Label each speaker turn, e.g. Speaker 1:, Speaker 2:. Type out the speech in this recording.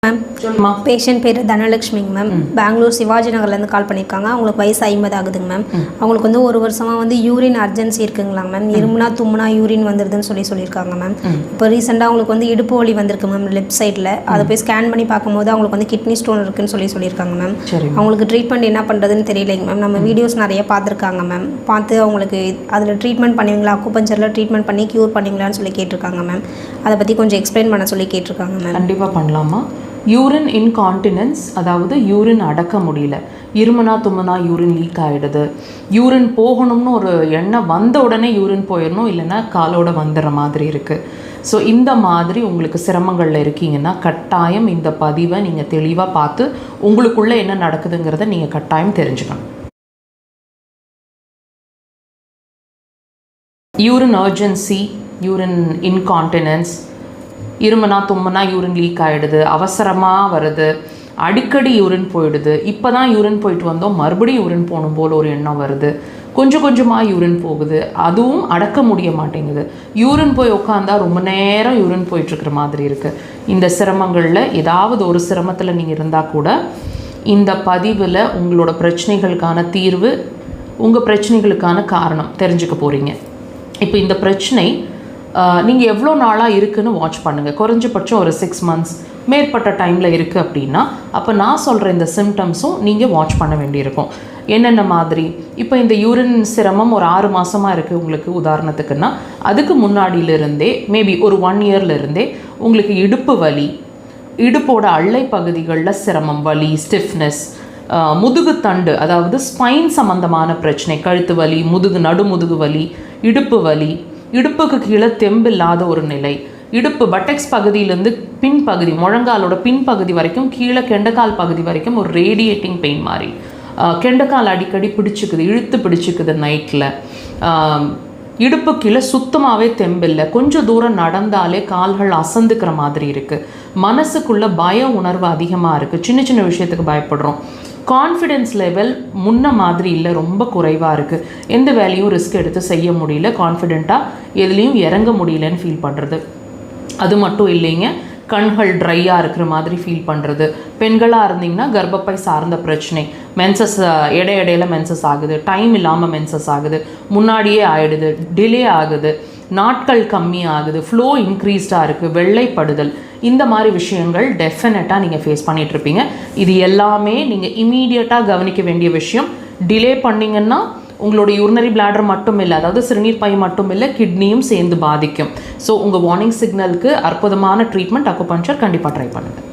Speaker 1: Ma'am patient பேர் தனலட்சுமிங்க ma'am. Bangalore Sivaji நகர்லேருந்து கால் பண்ணியிருக்காங்க. அவங்களுக்கு வயசு 50 ஆகுதுங்க மேம். அவங்களுக்கு வந்து ஒரு வருஷமாக வந்து யூரின் அர்ஜென்சி இருக்குங்களாங்க மேம். இருமுனா தும்முனா யூரின் வந்துடுதுன்னு சொல்லியிருக்காங்க மேம். இப்போ ரீசெண்டாக அவங்களுக்கு வந்து இடுப்பு வலி வந்திருக்கு மேம் லெஃப்ட் சைடில். அதை போய் ஸ்கேன் பண்ணி பார்க்கும்போது அவங்களுக்கு வந்து கிட்னி ஸ்டோன் இருக்குன்னு சொல்லியிருக்காங்க மேம். அவங்களுக்கு ட்ரீட்மெண்ட் என்ன பண்ணுறதுன்னு தெரியலைங்க மேம். நம்ம வீடியோஸ் நிறைய பார்த்துருக்காங்க மேம். பார்த்து அவங்களுக்கு அதில் ட்ரீட்மெண்ட் பண்ணுவீங்களா, அக்குபஞ்சரில் ட்ரீட்மெண்ட் பண்ணி க்யூர் பண்ணுவீங்களான்னு சொல்லி கேட்டிருக்காங்க மேம். அதை பற்றி கொஞ்சம் எக்ஸ்பிளைன் பண்ண சொல்லி கேட்டிருக்காங்க மேம்.
Speaker 2: கண்டிப்பாக பண்ணலாமா? யூரின் இன்கான்டினன்ஸ், அதாவது யூரின் அடக்க முடியல, இருமுனா தும்முனா யூரின் லீக் ஆகிடுது, யூரின் போகணும்னு ஒரு எண்ணம் வந்த உடனே யூரின் போயிடணும், இல்லைன்னா காலோட வந்துடுற மாதிரி இருக்குது. ஸோ இந்த மாதிரி உங்களுக்கு சிரமங்களில் இருக்கீங்கன்னா கட்டாயம் இந்த பதிவை நீங்கள் தெளிவாக பார்த்து உங்களுக்குள்ளே என்ன நடக்குதுங்கிறத நீங்கள் கட்டாயம் தெரிஞ்சுக்கணும். யூரின் அர்ஜென்சி, யூரின் இன்கான்டினன்ஸ், இருமுனா தும்முனா யூரின் லீக் ஆகிடுது, அவசரமாக வருது, அடிக்கடி யூரின் போயிடுது, இப்போ தான் யூரின் போயிட்டு வந்தோம் மறுபடியும் யூரின் போகணும் போல் ஒரு எண்ணம் வருது, கொஞ்சம் கொஞ்சமாக யூரின் போகுது, அதுவும் அடக்க முடிய மாட்டேங்குது, யூரின் போய் உட்காந்தா ரொம்ப நேரம் யூரின் போயிட்டுருக்குற மாதிரி இருக்குது. இந்த சிரமங்களில் ஏதாவது ஒரு சிரமத்தில் நீங்கள் இருந்தால் கூட இந்த பதிவில் உங்களோட பிரச்சனைகளுக்கான தீர்வு, உங்கள் பிரச்சனைகளுக்கான காரணம் தெரிஞ்சுக்க போகிறீங்க. இப்போ இந்த பிரச்சனை நீங்கள் எவ்வளோ நாளாக இருக்குதுன்னு வாட்ச் பண்ணுங்கள். குறைஞ்சபட்சம் ஒரு 6 months மேற்பட்ட டைமில் இருக்குது அப்படின்னா அப்போ நான் சொல்கிற இந்த சிம்டம்ஸும் நீங்கள் வாட்ச் பண்ண வேண்டியிருக்கும். என்னென்ன மாதிரி? இப்போ இந்த யூரின் சிரமம் ஒரு 6 மாதமாக இருக்குது உங்களுக்கு உதாரணத்துக்குன்னா, அதுக்கு முன்னாடியிலிருந்தே மேபி ஒரு 1 yearலேருந்தே உங்களுக்கு இடுப்பு வலி, இடுப்போட அள்ளை பகுதிகளில் சிரமம், வலி, ஸ்டிஃப்னஸ், முதுகு தண்டு அதாவது ஸ்பைன் சம்மந்தமான பிரச்சனை, கழுத்து வலி, நடுமுதுகு வலி, இடுப்பு வலி, இடுப்புக்கு கீழே தெம்பில்லாத ஒரு நிலை, இடுப்பு பட்டெக்ஸ் பகுதியிலேருந்து பின்பகுதி, முழங்காலோட பின்பகுதி வரைக்கும் கீழே கெண்டக்கால் பகுதி வரைக்கும் ஒரு ரேடியேட்டிங் பெயின் மாதிரி, கெண்டக்கால் அடிக்கடி பிடிச்சிக்குது, இழுத்து பிடிச்சிக்குது நைட்டில், இடுப்பு கீழே சுத்தமாகவே தெம்பில்லை, கொஞ்சம் தூரம் நடந்தாலே கால்கள் அசந்துக்கிற மாதிரி இருக்குது, மனசுக்குள்ளே பய உணர்வு அதிகமாக இருக்குது, சின்ன சின்ன விஷயத்துக்கு பயப்படுறோம், கான்ஃபிடென்ஸ் லெவல் முன்ன மாதிரி இல்லை, ரொம்ப குறைவாக இருக்குது, எந்த வேலையும் ரிஸ்க் எடுத்து செய்ய முடியல, கான்ஃபிடெண்ட்டாக எதுலேயும் இறங்க முடியலன்னு ஃபீல் பண்ணுறது. அது மட்டும் இல்லைங்க, கண்கள் ட்ரையாக இருக்கிற மாதிரி ஃபீல் பண்ணுறது. பெண்களாக இருந்தீங்கன்னா கர்ப்பப்பை சார்ந்த பிரச்சனை, மென்சஸ் இடையில மென்சஸ் ஆகுது, டைம் இல்லாமல் மென்சஸ் ஆகுது, முன்னாடியே ஆகிடுது, டிலே ஆகுது, நாட்கள் கம்மி ஆகுது, ஃப்ளோ இன்க்ரீஸ்டாக இருக்குது, வெள்ளைப்படுதல், இந்த மாதிரி விஷயங்கள் டெஃபினட்டாக நீங்கள் ஃபேஸ் பண்ணிகிட்ருப்பீங்க. இது எல்லாமே நீங்கள் இமீடியட்டாக கவனிக்க வேண்டிய விஷயம். டிலே பண்ணிங்கன்னா உங்களோட யூரினரி பிளாடர் மட்டும் இல்லை, அதாவது சிறுநீர் பை மட்டும் இல்லை, கிட்னியும் சேர்ந்து பாதிக்கும். ஸோ உங்கள் வார்னிங் சிக்னலுக்கு அற்புதமான ட்ரீட்மெண்ட் அக்குபஞ்சர் கண்டிப்பாக ட்ரை பண்ணுங்கள்.